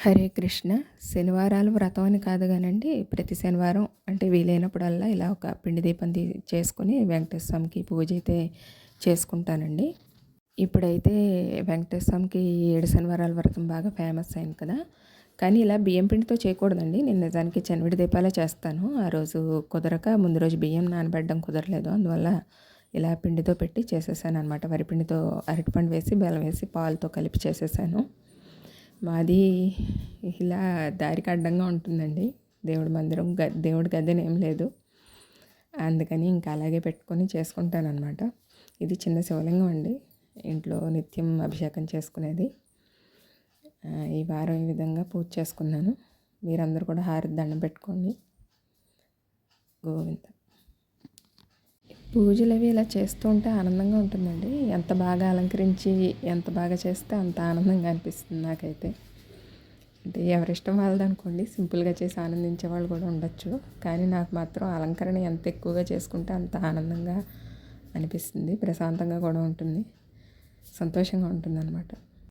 హరే కృష్ణ. శనివారాలు వ్రతం అని కాదు గానండి, ప్రతి శనివారం అంటే వీలైనప్పుడల్లా ఇలా ఒక పిండి దీపం చేసుకొని వెంకటేశ్వర స్వామికి పూజ అయితే చేసుకుంటానండి. ఇప్పుడైతే వెంకటేశ్వర స్వామికి 7 శనివారాల వ్రతం బాగా ఫేమస్ అయింది కదా! కానీ ఇలా బియ్యం పిండితో చేయకూడదండి. నేను నిజానికి చనివిడి దీపాలే చేస్తాను. ఆ రోజు కుదరక ముందు రోజు బియ్యం నానబెట్టడం కుదరలేదు. అందువల్ల ఇలా పిండితో పెట్టి చేసేసాననమాట. వరిపిండితో అరటిపండు వేసి, బెల్లం వేసి, పాలతో కలిపి చేసేసాను. మాది ఇలా దారికి అడ్డంగా ఉంటుందండి. దేవుడి మందిరం దేవుడి గదిని ఏం లేదు. అందుకని ఇంకా అలాగే పెట్టుకొని చేసుకుంటానన్నమాట. ఇది చిన్న శివలింగం అండి, ఇంట్లో నిత్యం అభిషేకం చేసుకునేది. ఈ వారం ఈ విధంగా పూజ చేసుకున్నాను. మీరందరూ కూడా హారతి దండం పెట్టుకోండి. గోవింద. పూజలు అవి ఇలా చేస్తూ ఉంటే ఆనందంగా ఉంటుందండి. ఎంత బాగా అలంకరించి ఎంత బాగా చేస్తే అంత ఆనందంగా అనిపిస్తుంది నాకైతే. అంటే ఎవరిష్టం వాళ్ళది అనుకోండి, సింపుల్గా చేసి ఆనందించే వాళ్ళు కూడా ఉండొచ్చు. కానీ నాకు మాత్రం అలంకరణ ఎంత ఎక్కువగా చేసుకుంటే అంత ఆనందంగా అనిపిస్తుంది, ప్రశాంతంగా కూడా ఉంటుంది, సంతోషంగా ఉంటుంది అన్నమాట.